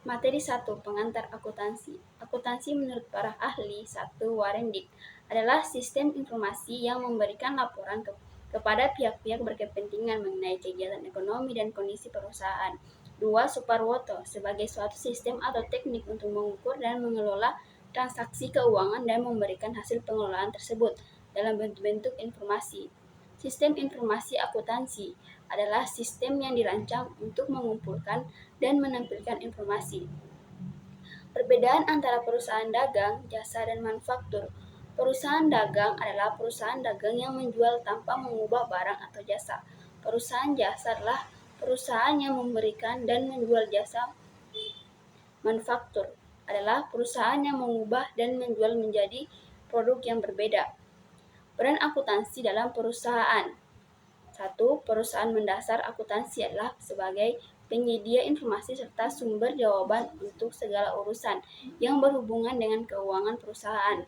Materi 1. Pengantar akuntansi. Akuntansi menurut para ahli 1. Warren Dick adalah sistem informasi yang memberikan laporan kepada pihak-pihak berkepentingan mengenai kegiatan ekonomi dan kondisi perusahaan. 2. Suparwoto sebagai suatu sistem atau teknik untuk mengukur dan mengelola transaksi keuangan dan memberikan hasil pengelolaan tersebut dalam bentuk-bentuk informasi. Sistem informasi akuntansi adalah sistem yang dirancang untuk mengumpulkan dan menampilkan informasi. Perbedaan antara perusahaan dagang, jasa, dan manufaktur. Perusahaan dagang adalah perusahaan dagang yang menjual tanpa mengubah barang atau jasa. Perusahaan jasa adalah perusahaan yang memberikan dan menjual jasa. Manufaktur adalah perusahaan yang mengubah dan menjual menjadi produk yang berbeda. Peran akuntansi dalam perusahaan. 1. Perusahaan mendasar akuntansi adalah sebagai penyedia informasi serta sumber jawaban untuk segala urusan yang berhubungan dengan keuangan perusahaan.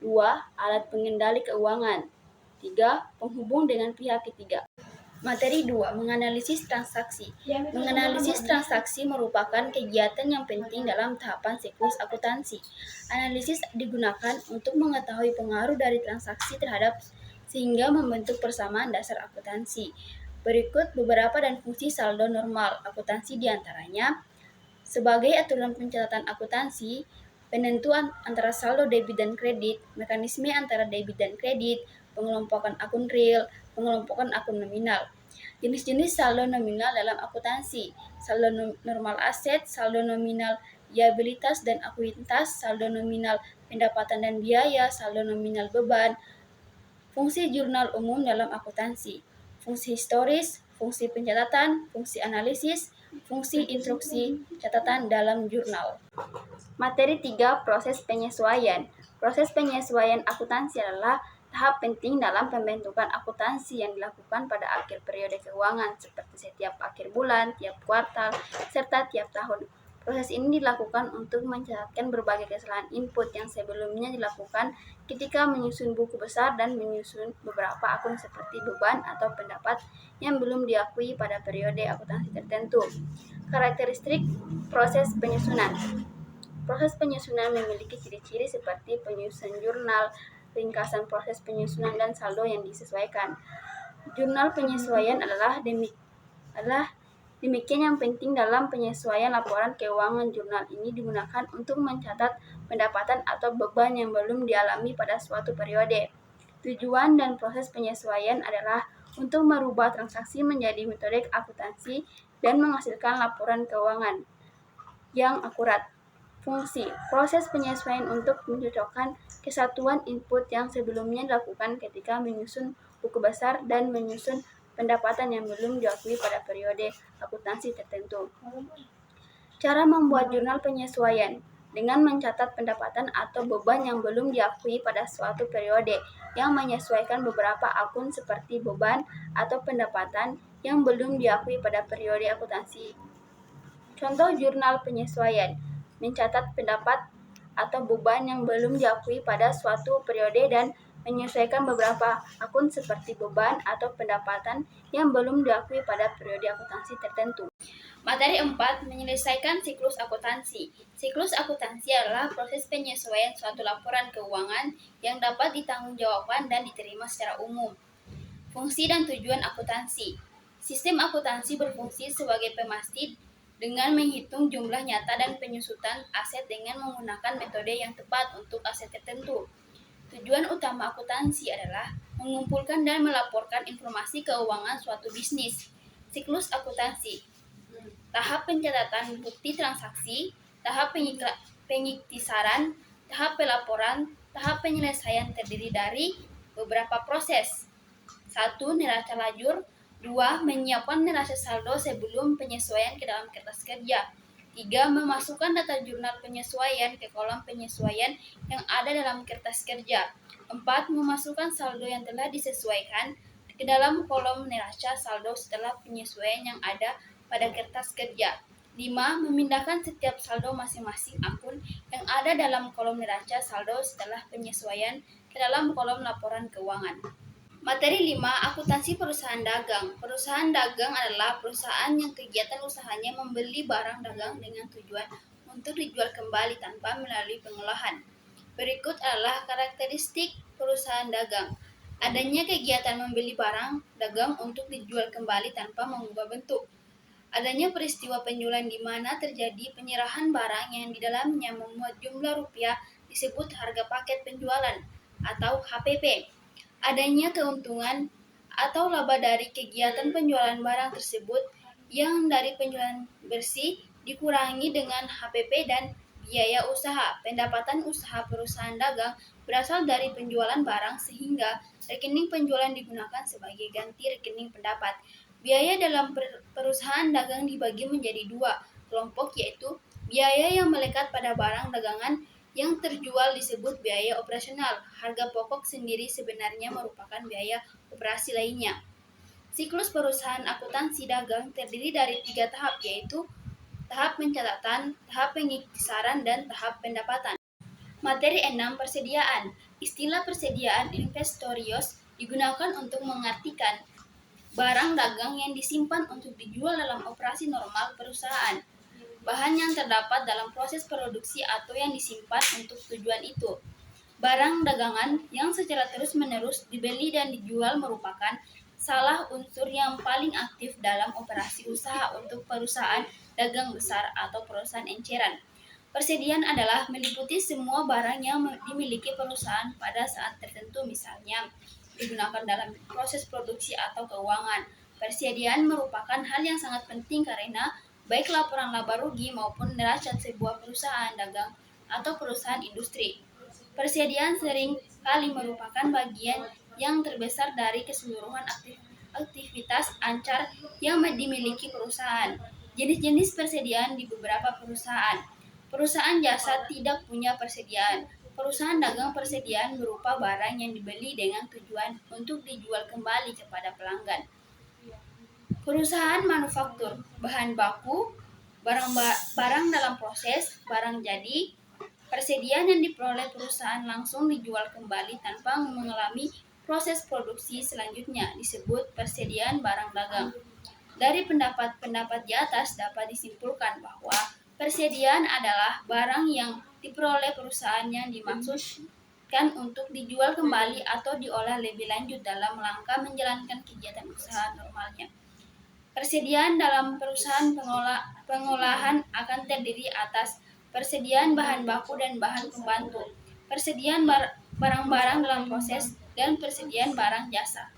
2. Alat pengendali keuangan. 3. Penghubung dengan pihak ketiga. Materi 2. Menganalisis transaksi. Menganalisis transaksi merupakan kegiatan yang penting dalam tahapan siklus akuntansi. Analisis digunakan untuk mengetahui pengaruh dari transaksi terhadap sehingga membentuk persamaan dasar akuntansi. Berikut beberapa dan fungsi saldo normal akuntansi diantaranya. Sebagai aturan pencatatan akuntansi, penentuan antara saldo debit dan kredit, mekanisme antara debit dan kredit, pengelompokan akun real, pengelompokan akun nominal. Jenis-jenis saldo nominal dalam akuntansi: saldo normal aset, saldo nominal liabilitas dan ekuitas, saldo nominal pendapatan dan biaya, saldo nominal beban. Fungsi jurnal umum dalam akuntansi: fungsi historis, fungsi pencatatan, fungsi analisis, fungsi instruksi catatan dalam jurnal. Materi 3. Proses penyesuaian. Proses penyesuaian akuntansi adalah tahap penting dalam pembentukan akuntansi yang dilakukan pada akhir periode keuangan, seperti setiap akhir bulan, tiap kuartal, serta tiap tahun. Proses ini dilakukan untuk mencatatkan berbagai kesalahan input yang sebelumnya dilakukan ketika menyusun buku besar dan menyusun beberapa akun seperti beban atau pendapat yang belum diakui pada periode akuntansi tertentu. Karakteristik proses penyusunan. Proses penyusunan memiliki ciri-ciri seperti penyusunan jurnal, ringkasan proses penyusunan, dan saldo yang disesuaikan. Jurnal penyesuaian adalah demikian yang penting dalam penyesuaian laporan keuangan. Jurnal ini digunakan untuk mencatat pendapatan atau beban yang belum dialami pada suatu periode. Tujuan dan proses penyesuaian adalah untuk merubah transaksi menjadi metode akuntansi dan menghasilkan laporan keuangan yang akurat. Fungsi proses penyesuaian untuk mencocokkan kesatuan input yang sebelumnya dilakukan ketika menyusun buku besar dan menyusun pendapatan yang belum diakui pada periode akuntansi tertentu. Cara membuat jurnal penyesuaian: dengan mencatat pendapatan atau beban yang belum diakui pada suatu periode, yang menyesuaikan beberapa akun seperti beban atau pendapatan yang belum diakui pada periode akuntansi. Contoh jurnal penyesuaian: mencatat pendapat atau beban yang belum diakui pada suatu periode dan menyesuaikan beberapa akun seperti beban atau pendapatan yang belum diakui pada periode akuntansi tertentu. Materi 4. Menyelesaikan siklus akuntansi. Siklus akuntansi adalah proses penyesuaian suatu laporan keuangan yang dapat ditanggungjawabkan dan diterima secara umum. Fungsi dan tujuan akuntansi. Sistem akuntansi berfungsi sebagai pemastian dengan menghitung jumlah nyata dan penyusutan aset dengan menggunakan metode yang tepat untuk aset tertentu. Tujuan utama akuntansi adalah mengumpulkan dan melaporkan informasi keuangan suatu bisnis. Siklus akuntansi: tahap pencatatan bukti transaksi, tahap pengiktisaran, tahap pelaporan, tahap penyelesaian terdiri dari beberapa proses. 1. Neraca lajur. 2. Menyiapkan neraca saldo sebelum penyesuaian ke dalam kertas kerja. 3. Memasukkan data jurnal penyesuaian ke kolom penyesuaian yang ada dalam kertas kerja. 4. Memasukkan saldo yang telah disesuaikan ke dalam kolom neraca saldo setelah penyesuaian yang ada pada kertas kerja. 5. Memindahkan setiap saldo masing-masing akun yang ada dalam kolom neraca saldo setelah penyesuaian ke dalam kolom laporan keuangan. Materi 5. Akuntansi perusahaan dagang. Perusahaan dagang adalah perusahaan yang kegiatan usahanya membeli barang dagang dengan tujuan untuk dijual kembali tanpa melalui pengolahan. Berikut adalah karakteristik perusahaan dagang. Adanya kegiatan membeli barang dagang untuk dijual kembali tanpa mengubah bentuk. Adanya peristiwa penjualan di mana terjadi penyerahan barang yang di dalamnya memuat jumlah rupiah disebut harga paket penjualan atau HPP. Adanya keuntungan atau laba dari kegiatan penjualan barang tersebut yang dari penjualan bersih dikurangi dengan HPP dan biaya usaha. Pendapatan usaha perusahaan dagang berasal dari penjualan barang sehingga rekening penjualan digunakan sebagai ganti rekening pendapat. Biaya dalam perusahaan dagang dibagi menjadi dua kelompok, yaitu biaya yang melekat pada barang dagangan yang terjual disebut biaya operasional. Harga pokok sendiri sebenarnya merupakan biaya operasi lainnya. Siklus perusahaan akuntansi dagang terdiri dari 3 tahap, yaitu tahap pencatatan, tahap pengiktisaran, dan tahap pendapatan. Materi 6. Persediaan. Istilah persediaan investorius digunakan untuk mengartikan barang dagang yang disimpan untuk dijual dalam operasi normal perusahaan. Bahan yang terdapat dalam proses produksi atau yang disimpan untuk tujuan itu. Barang dagangan yang secara terus-menerus dibeli dan dijual merupakan salah unsur yang paling aktif dalam operasi usaha untuk perusahaan dagang besar atau perusahaan enceran. Persediaan adalah meliputi semua barang yang dimiliki perusahaan pada saat tertentu, misalnya digunakan dalam proses produksi atau keuangan. Persediaan merupakan hal yang sangat penting karena baik laporan laba rugi maupun neraca sebuah perusahaan dagang atau perusahaan industri. Persediaan sering kali merupakan bagian yang terbesar dari keseluruhan aktivitas ancar yang dimiliki perusahaan. Jenis-jenis persediaan di beberapa perusahaan. Perusahaan jasa tidak punya persediaan. Perusahaan dagang persediaan berupa barang yang dibeli dengan tujuan untuk dijual kembali kepada pelanggan. Perusahaan manufaktur, bahan baku, barang dalam proses, barang jadi, persediaan yang diperoleh perusahaan langsung dijual kembali tanpa mengalami proses produksi selanjutnya disebut persediaan barang dagang. Dari pendapat di atas dapat disimpulkan bahwa persediaan adalah barang yang diperoleh perusahaan yang dimaksudkan untuk dijual kembali atau diolah lebih lanjut dalam rangka menjalankan kegiatan usaha normalnya. Persediaan dalam perusahaan pengolahan akan terdiri atas persediaan bahan baku dan bahan pembantu, persediaan barang-barang dalam proses, dan persediaan barang jasa.